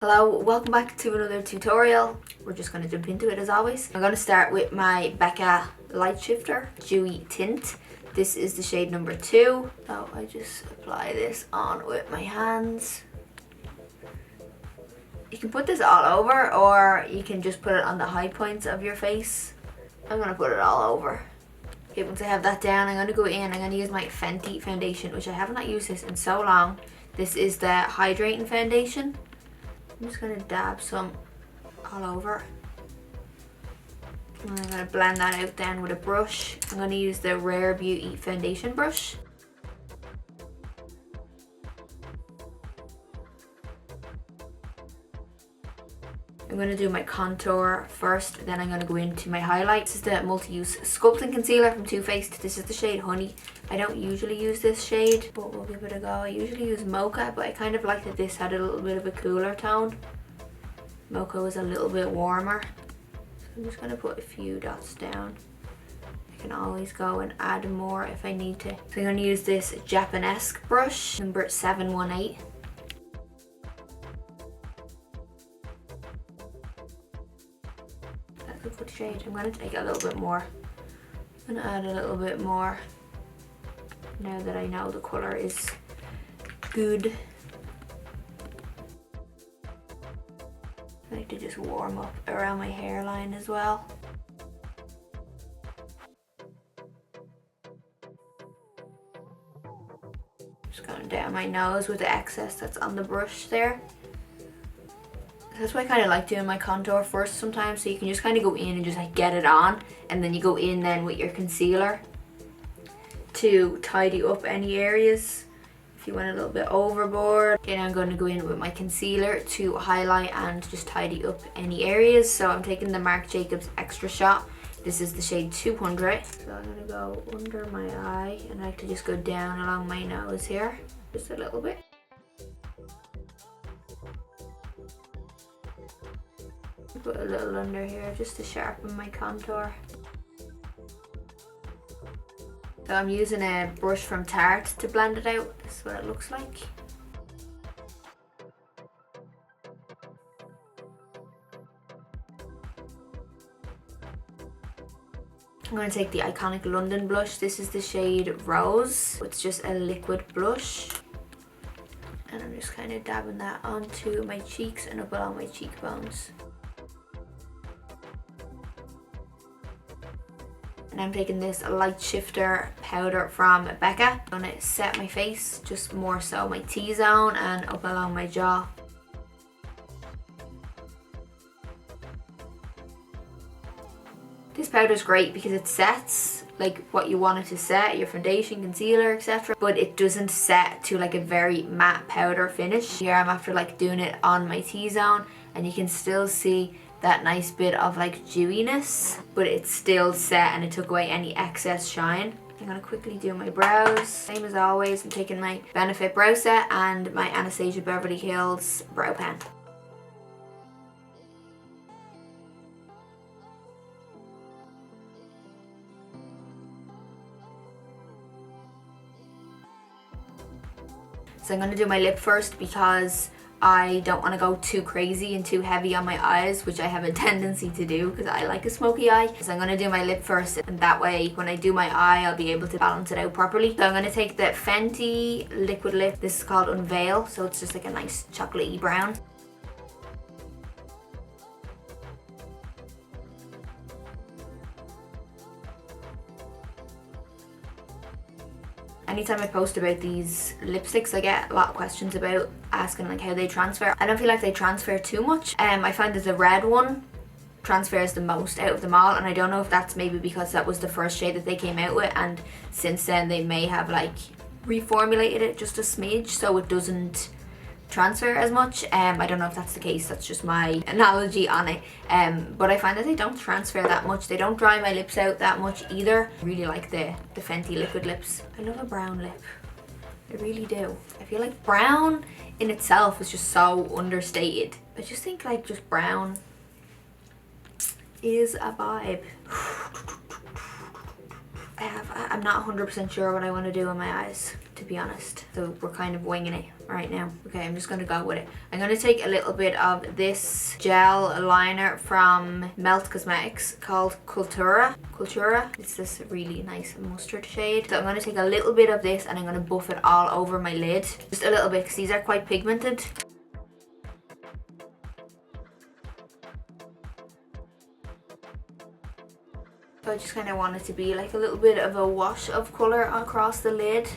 Hello, welcome back to another tutorial. We're just going to jump into it as always. I'm going to start with my Becca light shifter, Dewy Tint. This is the shade number 2. So I just apply this on with my hands. You can put this all over or you can just put it on the high points of your face. I'm going to put it all over. Okay, once I have that down, I'm going to go in. I'm going to use my Fenty foundation, which I have not used this in so long. This is the hydrating foundation. I'm just going to dab some all over. And I'm going to blend that out then with a brush. I'm going to use the Rare Beauty foundation brush. I'm going to do my contour first, then I'm going to go into my highlights. This is the multi-use Sculpting Concealer from Too Faced. This is the shade Honey. I don't usually use this shade, but we'll give it a go. I usually use Mocha, but I kind of like that this had a little bit of a cooler tone. Mocha was a little bit warmer. So I'm just going to put a few dots down. I can always go and add more if I need to. So I'm going to use this Japanese brush, number 718. That's a good shade. I'm going to take a little bit more. I'm going to add a little bit more. Now that I know the colour is good. I like to just warm up around my hairline as well. Just going down my nose with the excess that's on the brush there. That's why I kind of like doing my contour first sometimes, so you can just kind of go in and just like get it on, and then you go in then with your concealer to tidy up any areas if you went a little bit overboard. Okay, now I'm going to go in with my concealer to highlight and just tidy up any areas. So I'm taking the Marc Jacobs Extra Shot. This is the shade 200. So I'm going to go under my eye, and I like to just go down along my nose here, just a little bit. Put a little under here just to sharpen my contour. So I'm using a brush from Tarte to blend it out. This is what it looks like. I'm going to take the iconic London blush. This is the shade Rose. It's just a liquid blush. And I'm just kind of dabbing that onto my cheeks and up along my cheekbones. And I'm taking this light shifter powder from Becca. I'm going to set my face, just more so my T-zone and up along my jaw. This powder is great because it sets like what you want it to set, your foundation, concealer, etc. But it doesn't set to like a very matte powder finish. Here I'm after like doing it on my T-zone, and you can still see that nice bit of like dewiness, but it's still set and it took away any excess shine. I'm going to quickly do my brows. Same as always, I'm taking my Benefit brow set and my Anastasia Beverly Hills brow pen. So I'm going to do my lip first because I don't want to go too crazy and too heavy on my eyes, which I have a tendency to do because I like a smoky eye. So I'm going to do my lip first, and that way when I do my eye I'll be able to balance it out properly. So I'm going to take the Fenty liquid lip. This is called Unveil, so it's just like a nice chocolatey brown. Anytime I post about these lipsticks, I get a lot of questions about asking like how they transfer. I don't feel like they transfer too much. I find that the red one transfers the most out of them all, and I don't know if that's maybe because that was the first shade that they came out with, and since then they may have like reformulated it just a smidge so it doesn't transfer as much. I don't know if that's the case, that's just my analogy on it, but I find that they don't transfer that much. They don't dry my lips out that much either. I really like the Fenty liquid lips. I love a brown lip, I really do. I feel like brown in itself is just so understated. I just think like just brown is a vibe. I'm not 100% sure what I want to do on my eyes, to be honest. So we're kind of winging it right now. Okay, I'm just going to go with it. I'm going to take a little bit of this gel liner from Melt Cosmetics called Cultura. It's this really nice mustard shade. So I'm going to take a little bit of this and I'm going to buff it all over my lid. Just a little bit because these are quite pigmented. So I just kind of want it to be like a little bit of a wash of colour across the lid.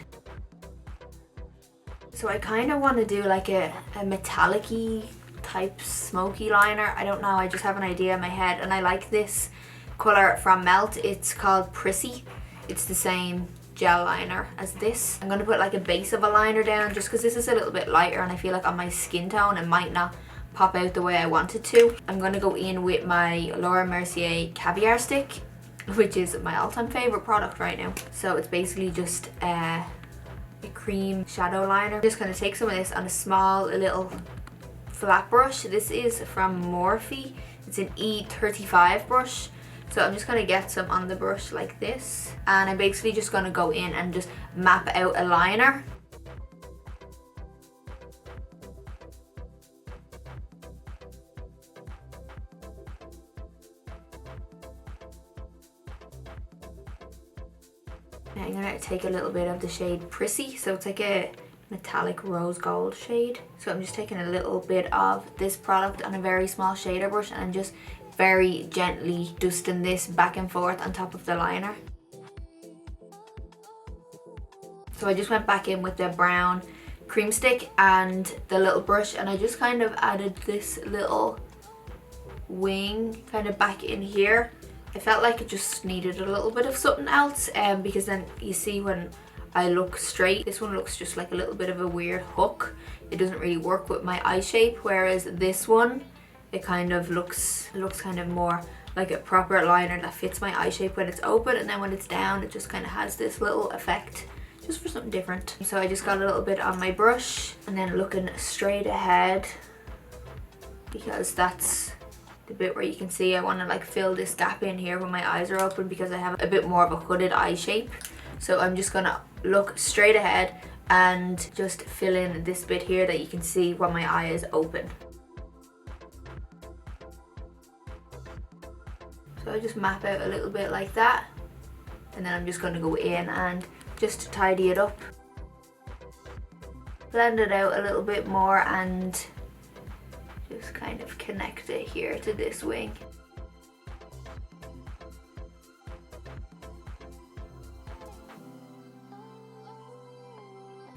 So I kind of want to do like a metallic-y type smoky liner. I don't know, I just have an idea in my head, and I like this colour from Melt. It's called Prissy. It's the same gel liner as this. I'm going to put like a base of a liner down just because this is a little bit lighter and I feel like on my skin tone it might not pop out the way I want it to. I'm going to go in with my Laura Mercier Caviar Stick, which is my all-time favourite product right now. So it's basically just a cream shadow liner. I'm just going to take some of this on a small little flat brush. This is from Morphe. It's an E35 brush. So I'm just going to get some on the brush like this. And I'm basically just going to go in and just map out a liner. Now I'm going to take a little bit of the shade Prissy. So it's like a metallic rose gold shade. So I'm just taking a little bit of this product on a very small shader brush and I'm just very gently dusting this back and forth on top of the liner. So I just went back in with the brown cream stick and the little brush and I just kind of added this little wing kind of back in here. I felt like it just needed a little bit of something else because then you see when I look straight, this one looks just like a little bit of a weird hook. It doesn't really work with my eye shape, whereas this one, it kind of looks kind of more like a proper liner that fits my eye shape when it's open, and then when it's down it just kind of has this little effect just for something different. So I just got a little bit on my brush and then looking straight ahead because that's the bit where you can see I want to like fill this gap in here when my eyes are open because I have a bit more of a hooded eye shape. So I'm just gonna look straight ahead and just fill in this bit here that you can see when my eye is open. So I just map out a little bit like that and then I'm just going to go in and just tidy it up. Blend it out a little bit more and just kind of connect it here to this wing.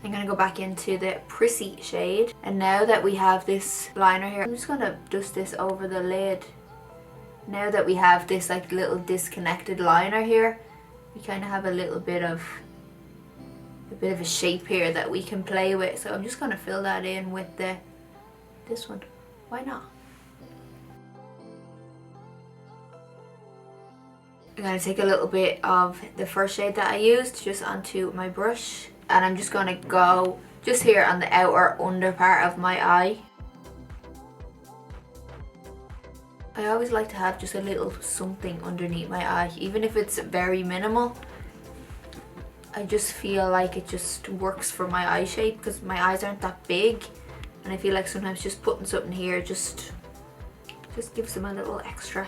I'm going to go back into the Prissy shade, and now that we have this liner here, I'm just going to dust this over the lid. Now that we have this like little disconnected liner here, we kind of have a bit of a shape here that we can play with. So I'm just going to fill that in with this one. Why not? I'm going to take a little bit of the first shade that I used just onto my brush, and I'm just going to go just here on the outer under part of my eye. I always like to have just a little something underneath my eye, even if it's very minimal. I just feel like it just works for my eye shape because my eyes aren't that big, and I feel like sometimes just putting something here just gives them a little extra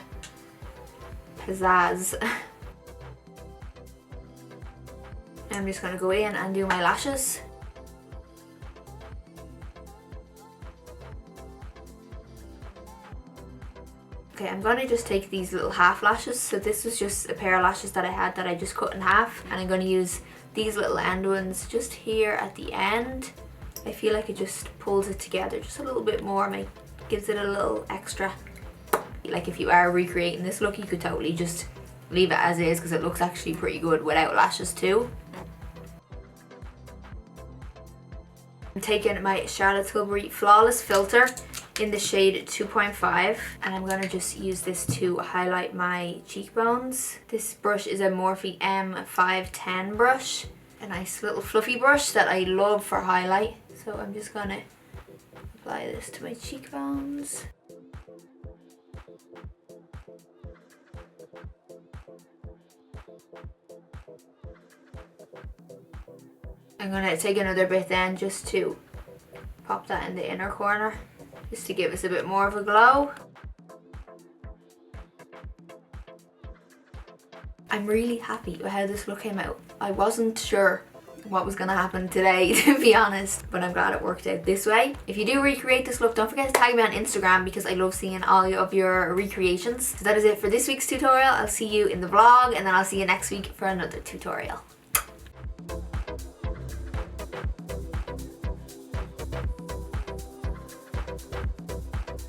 pizzazz. I'm just going to go in and do my lashes. Okay, I'm going to just take these little half lashes. So this was just a pair of lashes that I had that I just cut in half, and I'm going to use these little end ones just here at the end. I feel like it just pulls it together just a little bit more, gives it a little extra. Like if you are recreating this look, you could totally just leave it as is because it looks actually pretty good without lashes too. I'm taking my Charlotte Tilbury Flawless Filter in the shade 2.5, and I'm going to just use this to highlight my cheekbones. This brush is a Morphe M510 brush, a nice little fluffy brush that I love for highlight. So I'm just going to apply this to my cheekbones. I'm gonna take another bit then just to pop that in the inner corner, just to give us a bit more of a glow. I'm really happy with how this look came out. I wasn't sure what was gonna happen today, to be honest, but I'm glad it worked out this way. If you do recreate this look, don't forget to tag me on Instagram because I love seeing all of your recreations. So that is it for this week's tutorial. I'll see you in the vlog and then I'll see you next week for another tutorial.